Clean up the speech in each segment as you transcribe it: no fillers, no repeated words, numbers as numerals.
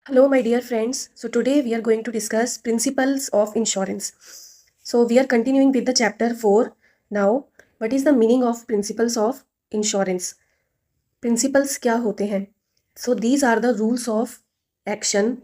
Hello, my dear friends. So, today we are going to discuss principles of insurance. So, we are continuing with the chapter 4. Now, what is the meaning of principles of insurance? Principles क्या होते हैं? So, these are the rules of action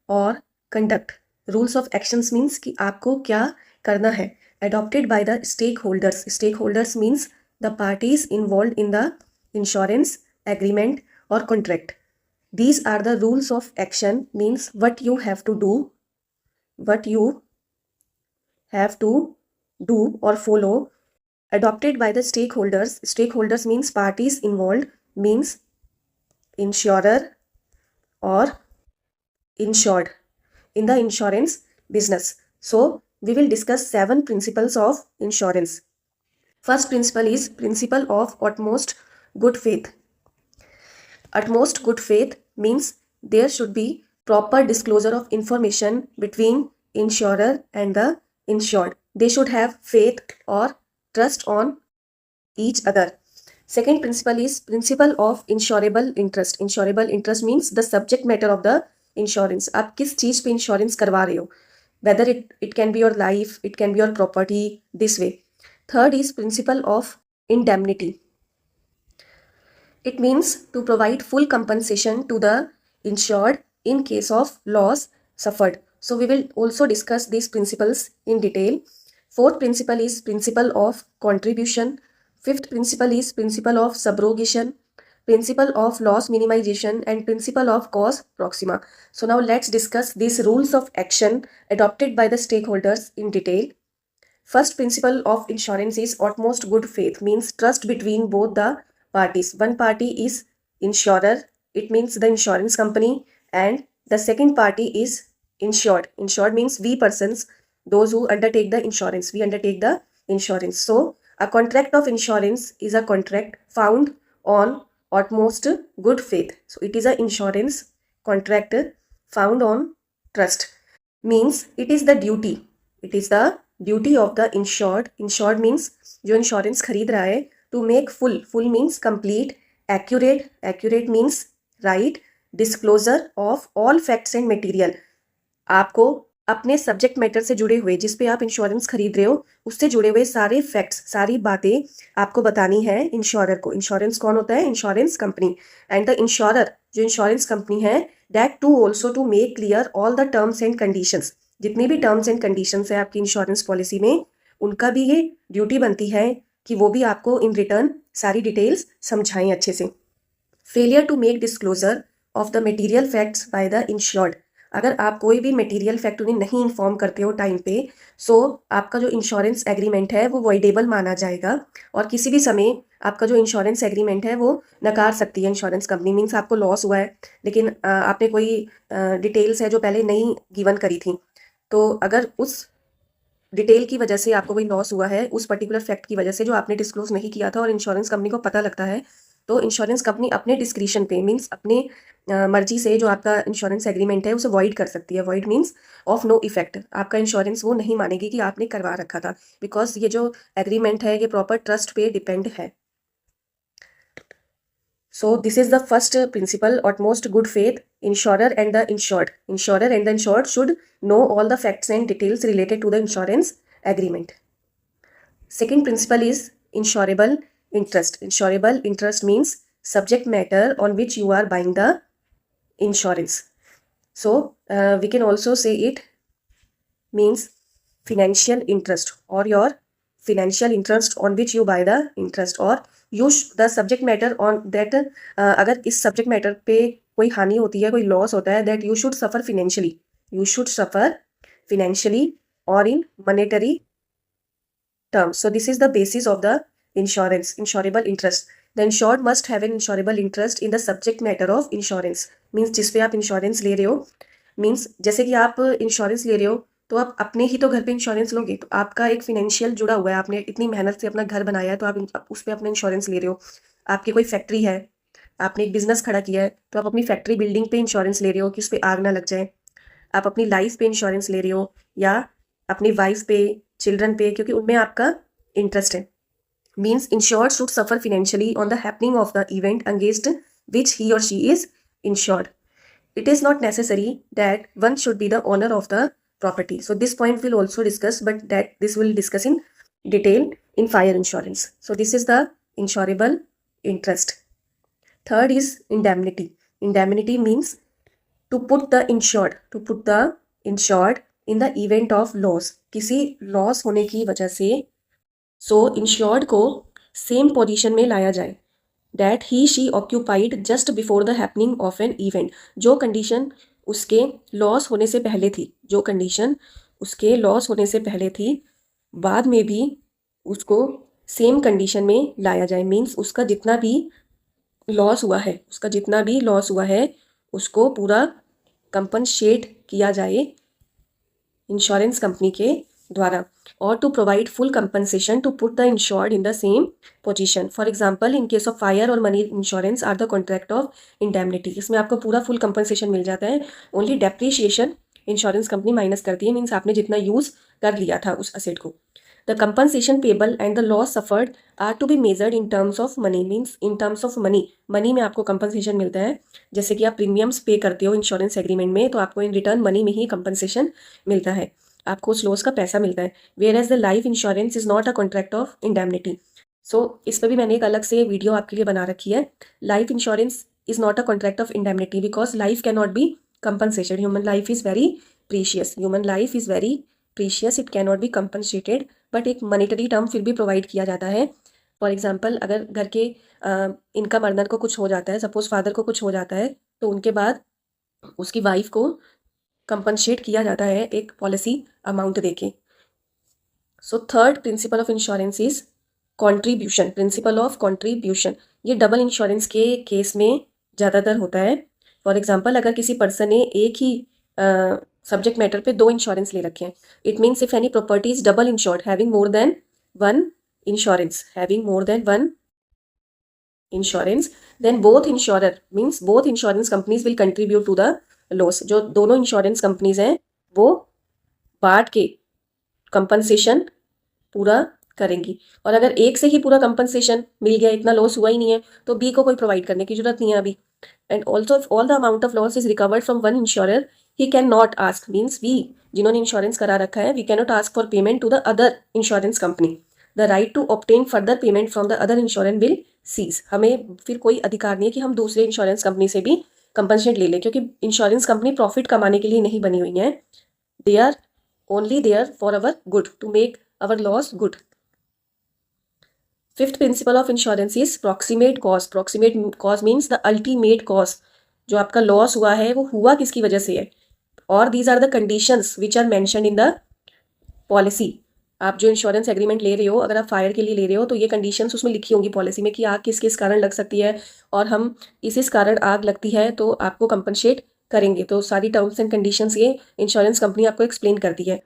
or conduct. Rules of actions means कि आपको क्या करना है. Adopted by the stakeholders. Stakeholders means the parties involved in the insurance agreement or contract. These are the rules of action means what you have to do or follow, adopted by the stakeholders means parties involved, means insurer or insured in the insurance business. So we will discuss 7 principles of insurance. First principle is principle of utmost good faith. Utmost good faith means there should be proper disclosure of information between insurer and the insured. They should have faith or trust on each other. Second principle is principle of insurable interest. Insurable interest means the subject matter of the insurance. आप किस चीज पे insurance करवा रहे हो, whether it can be your life, it can be your property, this way. Third is principle of indemnity. It means to provide full compensation to the insured in case of loss suffered. So we will also discuss these principles in detail. Fourth principle is principle of contribution. Fifth principle is principle of subrogation, principle of loss minimization, and principle of cause proxima. So now let's discuss these rules of action adopted by the stakeholders in detail. First principle of insurance is utmost good faith, means trust between both the parties. One party is insurer, it means the insurance company, and the second party is insured. Insured means we persons, those who undertake the insurance. We undertake the insurance. So a contract of insurance is a contract found on utmost good faith. So it is an insurance contract found on trust. Means it is the duty. It is the duty of the insured. Insured means जो insurance खरीद रहा है, to make full means complete, accurate means right, disclosure of all facts and material. आपको अपने subject matter से जुड़े हुए, जिस पे आप इंश्योरेंस खरीद रहे हो उससे जुड़े हुए सारे फैक्ट्स, सारी बातें आपको बतानी है इंश्योरर को. इंश्योरेंस कौन होता है? Insurance company. And the insurer, जो इंश्योरेंस कंपनी है, that to also to make clear all the terms and conditions. जितनी भी टर्म्स एंड कंडीशंस है आपकी इंश्योरेंस पॉलिसी में, उनका भी ये ड्यूटी बनती है कि वो भी आपको इन रिटर्न सारी डिटेल्स समझाएं अच्छे से. Failure to make disclosure of the material facts by the insured. अगर आप कोई भी मटेरियल फैक्ट उन्हें नहीं इन्फॉर्म करते हो टाइम पे, सो आपका जो इंश्योरेंस एग्रीमेंट है वो वॉइडेबल माना जाएगा और किसी भी समय आपका जो इंश्योरेंस एग्रीमेंट है वो नकार सकती है इंश्योरेंस कंपनी. मीन्स आपको लॉस हुआ है लेकिन आपने कोई डिटेल्स है जो पहले नहीं गिवन करी थी, तो अगर उस डिटेल की वजह से आपको कोई लॉस हुआ है, उस पर्टिकुलर फैक्ट की वजह से जो आपने डिस्क्लोज नहीं किया था और इंश्योरेंस कंपनी को पता लगता है, तो इंश्योरेंस कंपनी अपने डिस्क्रिशन पे, मीन्स अपने मर्जी से जो आपका इंश्योरेंस एग्रीमेंट है उसे वॉइड कर सकती है. Void means of no effect. आपका इंश्योरेंस वो नहीं मानेगी कि आपने करवा रखा था, बिकॉज ये जो एग्रीमेंट है ये प्रॉपर ट्रस्ट पे डिपेंड है. So this is the first principle, utmost good faith. Insurer and the insured. Insurer and the insured should know all the facts and details related to the insurance agreement. Second principle is insurable interest. Insurable interest means subject matter on which you are buying the insurance. So we can also say it means financial interest, or your financial interest on which you buy the interest, or the subject matter on that. अगर इस subject matter पे कोई हानि होती है, कोई loss होता है, that you should suffer financially. You should suffer financially or in monetary terms. So this is the basis of the insurance, insurable interest. The insured must have an insurable interest in the subject matter of insurance. Means जिस पे आप insurance ले रहे हो, means जैसे कि आप insurance ले रहे हो तो आप अपने ही तो घर पे इंश्योरेंस लोगे, तो आपका एक फिनेंशियल जुड़ा हुआ है, आपने इतनी मेहनत से अपना घर बनाया है तो आप उस पर अपना इंश्योरेंस ले रहे हो. आपकी कोई फैक्ट्री है, आपने एक बिजनेस खड़ा किया है, तो आप अपनी फैक्ट्री बिल्डिंग पे इंश्योरेंस ले रहे हो कि उस पर आग ना लग जाए. आप अपनी लाइफ पे इंश्योरेंस ले रहे हो या अपनी वाइफ पे, चिल्ड्रन पे, क्योंकि उनमें आपका इंटरेस्ट है. Means insured should suffer financially on the happening of the event against which he or she is insured. it is not necessary that one should be the owner of the property. So this point we'll also discuss, but that this will discuss in detail in fire insurance. So this is the insurable interest. Third is indemnity. Indemnity means to put the insured in the event of loss. किसी loss होने की वजह से insured को same position में लाया जाए, that he she occupied just before the happening of an event. जो कंडीशन उसके लॉस होने से पहले थी, बाद में भी उसको सेम कंडीशन में लाया जाए. मीन्स उसका जितना भी लॉस हुआ है उसको पूरा कंपनसेट किया जाए इंश्योरेंस कंपनी के द्वारा. और to provide full compensation to put the insured in the same position. For example, in case of fire और money insurance are the contract of indemnity. इसमें आपको पूरा फुल कंपनसेशन मिल जाता है. Only depreciation insurance company minus करती है. Means आपने जितना यूज़ कर लिया था उस असेट को. The compensation payable and the loss suffered are to be measured in terms of money. Means in terms of money में आपको कंपनसेशन मिलता है. जैसे कि आप प्रीमियम्स पे करते हो इंश्योरेंस एग्रीमेंट में, तो आपको इन रिटर्न मनी में ही कंपनसेशन मिलता है, आपको उस लॉस का पैसा मिलता है. Whereas the life insurance is not a contract of indemnity. So इस पर भी मैंने एक अलग से वीडियो आपके लिए बना रखी है. Life insurance is not a contract of indemnity because life can not be compensated. Human life is very precious. It can not be compensated. But एक मॉनेटरी टर्म फिर भी प्रोवाइड किया जाता है. फॉर एग्जाम्पल, अगर घर के इनकम अर्नर को कुछ हो जाता है, सपोज फादर को कुछ हो जाता है, तो उनके बाद उसकी वाइफ को कंपनसेट किया जाता है एक पॉलिसी अमाउंट देके. So third principal of insurance is contribution. Principle of contribution ये डबल इंश्योरेंस के केस में ज़्यादातर होता है. फॉर एग्जाम्पल, अगर किसी पर्सन ने एक ही सब्जेक्ट मैटर पे 2 इंश्योरेंस ले रखे हैं, it means if any property is double insured having more than one insurance, then both insurance companies will contribute to the loss. जो दोनों इंश्योरेंस कंपनीज हैं वो बांट के कंपनसेशन पूरा करेंगी. और अगर एक से ही पूरा कंपनसेशन मिल गया, इतना लॉस हुआ ही नहीं है, तो बी को कोई प्रोवाइड करने की जरूरत नहीं है अभी. And also if all the amount of loss is recovered from one insurer, he can not ask, means we जिन्होंने इंश्योरेंस करा रखा है, we can not ask for payment to the other insurance company. The right to obtain further payment from the other insurance will cease. हमें फिर कोई अधिकार नहीं है कि हम दूसरे इंश्योरेंस कंपनी से भी कंपनसेट ले लें, क्योंकि इंश्योरेंस कंपनी प्रॉफिट कमाने के लिए नहीं बनी हुई है. They are only there for our good, to make our loss good. Fifth principle of insurance is proximate cause. Proximate cause means the ultimate cause. जो आपका लॉस हुआ है वो हुआ किसकी वजह से है, और these are the conditions which are mentioned in the policy. आप जो इंश्योरेंस एग्रीमेंट ले रहे हो, अगर आप फायर के लिए ले रहे हो, तो ये कंडीशंस उसमें लिखी होंगी पॉलिसी में कि आग किस किस कारण लग सकती है, और हम इस कारण आग लगती है तो आपको कंपनसेट करेंगे. तो सारी टर्म्स एंड कंडीशंस ये इंश्योरेंस कंपनी आपको एक्सप्लेन करती है.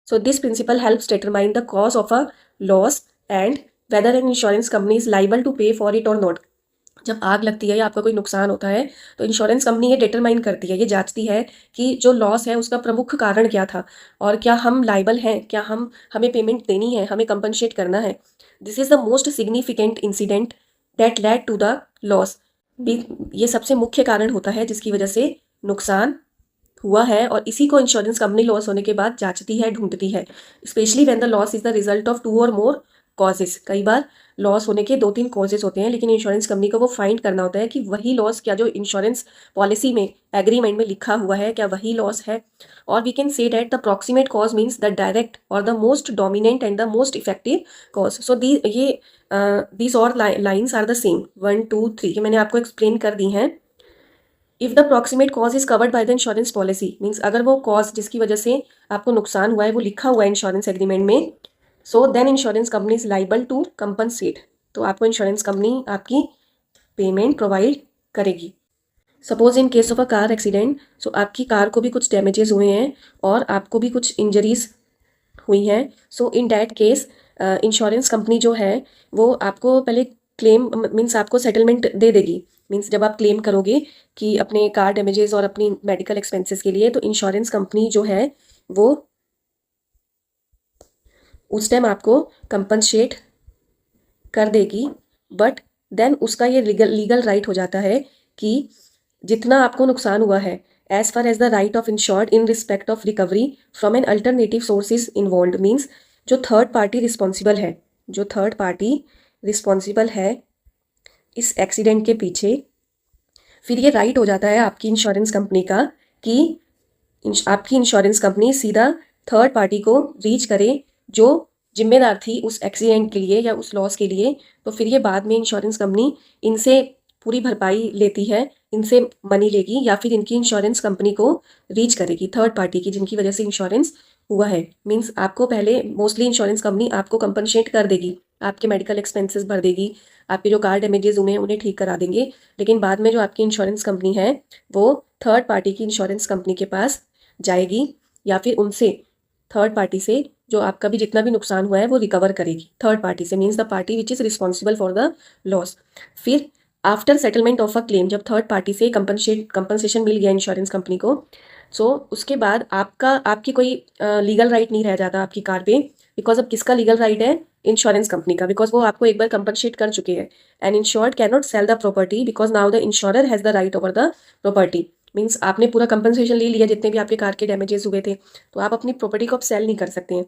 So this principle helps determine the cause of a loss and whether an insurance company is liable to pay for it और नॉट. जब आग लगती है या आपका कोई नुकसान होता है, तो इंश्योरेंस कंपनी ये डिटरमाइन करती है, ये जांचती है कि जो लॉस है उसका प्रमुख कारण क्या था, और क्या हम लाइबल हैं, क्या हमें पेमेंट देनी है, हमें कंपनसेट करना है. This is the most significant incident that led to the loss. ये सबसे मुख्य कारण होता है जिसकी वजह से नुकसान हुआ है, और इसी को इंश्योरेंस कंपनी लॉस होने के बाद जांचती है, ढूंढती है. Specially when the loss is the result of 2 और मोर कॉजेस. कई बार लॉस होने के 2-3 कॉजेस होते हैं, लेकिन इंश्योरेंस कंपनी को वो फाइंड करना होता है कि वही लॉस, क्या जो इंश्योरेंस पॉलिसी में एग्रीमेंट में लिखा हुआ है, क्या वही लॉस है. और we can say that the proximate cause means the direct और the most dominant and the most effective cause. So these और लाइन्स आर द सेम 1, 2, 3 ये मैंने आपको एक्सप्लेन कर दी हैं. If the proximate cause is covered by the insurance policy, means अगर वो cause जिसकी वजह से आपको नुकसान हुआ है वो लिखा हुआ है इंश्योरेंस एग्रीमेंट में, so then insurance company is liable to compensate. तो आपको इंश्योरेंस कंपनी आपकी पेमेंट प्रोवाइड करेगी. Suppose in case of a car accident, so आपकी कार को भी कुछ डैमेजेस हुए हैं और आपको भी कुछ इंजरीज हुई हैं. So in that case insurance company जो है वो आपको पहले क्लेम मीन्स आपको सेटलमेंट दे देगी. मीन्स जब आप क्लेम करोगे कि अपने कार डैमेजेस और अपनी मेडिकल एक्सपेंसेस के लिए, तो इंश्योरेंस कंपनी जो है वो उस टाइम आपको कंपनसेट कर देगी. बट देन उसका ये लीगल राइट हो जाता है कि जितना आपको नुकसान हुआ है, as far as the right of insured in respect of recovery from an alternative source is involved means जो थर्ड पार्टी रिस्पॉन्सिबल है, जो थर्ड पार्टी रिस्पॉन्सिबल है इस एक्सीडेंट के पीछे, फिर ये राइट हो जाता है आपकी इंश्योरेंस कंपनी का कि आपकी इंश्योरेंस कंपनी सीधा थर्ड पार्टी को रीच करे जो जिम्मेदार थी उस एक्सीडेंट के लिए या उस लॉस के लिए। तो फिर ये बाद में इंश्योरेंस कंपनी इनसे पूरी भरपाई लेती है, इनसे मनी लेगी या फिर इनकी इंश्योरेंस कंपनी को रीच करेगी थर्ड पार्टी की जिनकी वजह से इंश्योरेंस हुआ है। मीन्स आपको पहले मोस्टली इंश्योरेंस कंपनी आपको कंपनसेट कर देगी, आपके मेडिकल एक्सपेंसेस भर देगी, आपके जो कार डैमेजेस हुए हैं उन्हें ठीक करा देंगे, लेकिन बाद में जो आपकी इंश्योरेंस कंपनी है वो थर्ड पार्टी की इंश्योरेंस कंपनी के पास जाएगी या फिर उनसे थर्ड पार्टी से जो आपका भी जितना भी नुकसान हुआ है वो रिकवर करेगी थर्ड पार्टी से, means the party which is responsible for the loss. फिर after settlement of a claim, जब थर्ड पार्टी से कंपनसेशन मिल गया इंश्योरेंस कंपनी को, सो उसके बाद आपकी कोई लीगल राइट नहीं रह जाता आपकी कार पे, बिकॉज अब किसका लीगल राइट है? इंश्योरेंस कंपनी का, बिकॉज वो आपको एक बार कंपनसेट कर चुके हैं। And insured can not sell the property because now the insurer has the right over the property. Means आपने पूरा कंपनसेशन ले लिया जितने भी आपके कार के डैमेजेस हुए थे, तो आप अपनी प्रॉपर्टी को अब सेल नहीं कर सकते हैं।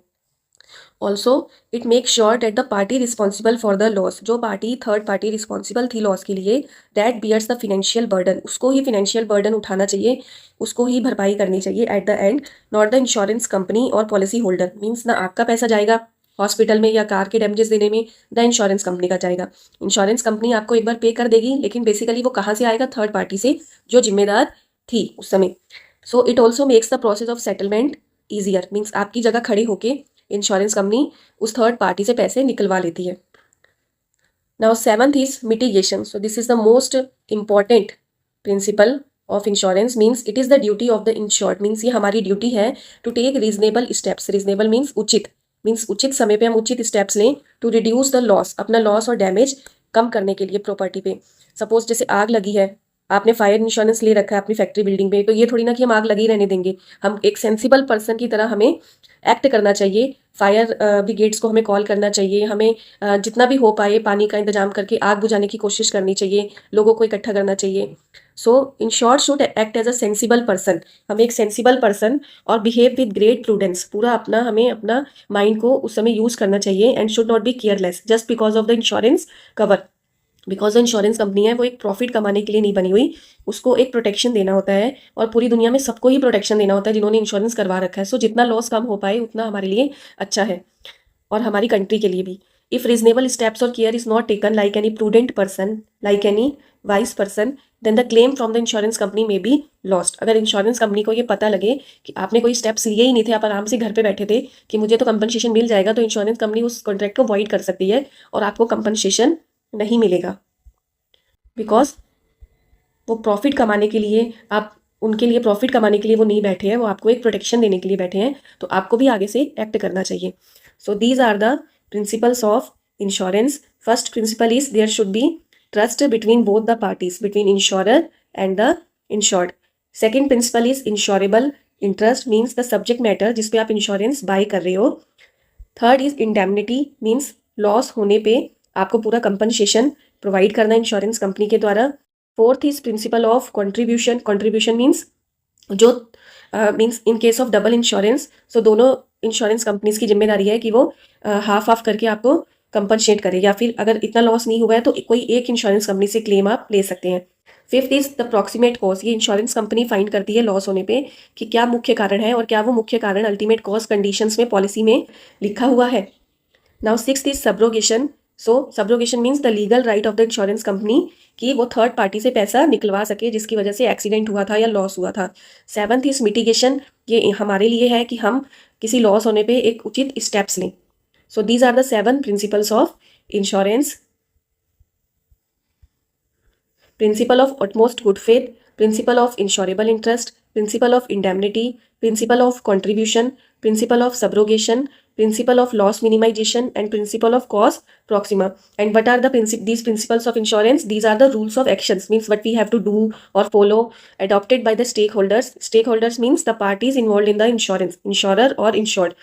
Also it make sure that the party responsible for the loss, जो पार्टी थर्ड पार्टी रिस्पॉन्सिबल थी लॉस के लिए, that bears the financial burden, उसको ही फिनेंशियल बर्डन उठाना चाहिए, उसको ही भरपाई करनी चाहिए at the end, not the insurance company और पॉलिसी होल्डर। मीन्स ना आपका पैसा जाएगा हॉस्पिटल में या कार के डैमेजेस देने में, द इंश्योरेंस कंपनी का जाएगा। इंश्योरेंस कंपनी आपको एक बार पे कर देगी, लेकिन बेसिकली वो कहाँ से आएगा? थर्ड पार्टी से जो जिम्मेदार थी उस समय। So it also makes the process of settlement easier, means आपकी जगह खड़े होके इंश्योरेंस कंपनी उस थर्ड पार्टी से पैसे निकलवा लेती है। Now seventh is mitigation. So this is the most important principle of insurance, means it is the duty of the insured, means ये हमारी ड्यूटी है to take reasonable steps. Reasonable means उचित समय पे हम उचित स्टेप्स लें टू रिड्यूस द लॉस, अपना लॉस और डैमेज कम करने के लिए प्रॉपर्टी पे। सपोज जैसे आग लगी है, आपने फायर इंश्योरेंस ले रखा है अपनी फैक्ट्री बिल्डिंग पे, तो ये थोड़ी ना कि हम आग लगी रहने देंगे, हम एक सेंसिबल पर्सन की तरह हमें एक्ट करना चाहिए। फायर ब्रिगेड्स को हमें कॉल करना चाहिए, हमें जितना भी हो पाए पानी का इंतजाम करके आग बुझाने की कोशिश करनी चाहिए, लोगों को इकट्ठा करना चाहिए। So in short should act as a sensible person, हमें एक सेंसिबल पर्सन और बिहेव विद ग्रेट प्रूडेंस, पूरा हमें अपना माइंड को उस समय यूज़ करना चाहिए and should not be careless just because of the insurance cover. Because insurance company है वो एक प्रॉफिट कमाने के लिए नहीं बनी हुई, उसको एक प्रोटेक्शन देना होता है और पूरी दुनिया में सबको ही प्रोटेक्शन देना होता है जिन्होंने इंश्योरेंस करवा रखा है। सो जितना लॉस कम हो पाए उतना हमारे लिए अच्छा है और हमारी कंट्री के लिए भी। इफ़ रीजनेबल स्टेप्स और care is not taken like any prudent person, like any wise person, then the claim from the insurance company may be lost. अगर इंश्योरेंस कंपनी को ये पता लगे कि आपने कोई स्टेप्स लिए ही नहीं थे, आप आराम से घर पे बैठे थे कि मुझे तो कंपनसेशन मिल जाएगा, तो इंश्योरेंस कंपनी उस कॉन्ट्रैक्ट को वॉइड कर सकती है और आपको कंपनसेशन नहीं मिलेगा। बिकॉज वो प्रॉफिट कमाने के लिए, आप उनके लिए प्रॉफिट कमाने के लिए वो नहीं बैठे हैं, वो आपको एक प्रोटेक्शन देने के लिए बैठे हैं, तो आपको भी आगे से एक्ट करना चाहिए। So these are the principles of insurance. First principle is there should be trust between both the parties, between insurer and the insured. Second principle is insurable interest, means the subject matter जिस पे आप insurance buy कर रहे हो। Third is indemnity, means loss होने पे आपको पूरा कंपनसेशन प्रोवाइड करना इंश्योरेंस कंपनी के द्वारा। Fourth is principle of contribution. Contribution means जो means in case of double insurance, सो दोनों इंश्योरेंस कंपनीज की जिम्मेदारी है कि वो हाफ हाफ करके आपको कंपनसेट करे, या फिर अगर इतना लॉस नहीं हुआ है तो कोई एक इंश्योरेंस कंपनी से क्लेम आप ले सकते हैं। Fifth is the proximate cause. ये इंश्योरेंस कंपनी फाइंड करती है लॉस होने पे कि क्या मुख्य कारण है और क्या वो मुख्य कारण अल्टीमेट कॉज कंडीशंस में पॉलिसी में लिखा हुआ है। Now sixth is subrogation. So subrogation means the legal right of the insurance company कि वो थर्ड पार्टी से पैसा निकलवा सके जिसकी वजह से एक्सीडेंट हुआ था या लॉस हुआ था। Seventh is mitigation. ये हमारे लिए है कि हम किसी लॉस होने पे एक उचित स्टेप्स लें। So these are the 7 principles of insurance. Principle of utmost good faith, principle of insurable interest, principle of indemnity, principle of contribution, principle of subrogation, principle of loss minimization and principle of cause proxima. And what are these principles of insurance? These are the rules of actions, means what we have to do or follow, adopted by the stakeholders. Stakeholders means the parties involved in the insurance, insurer or insured.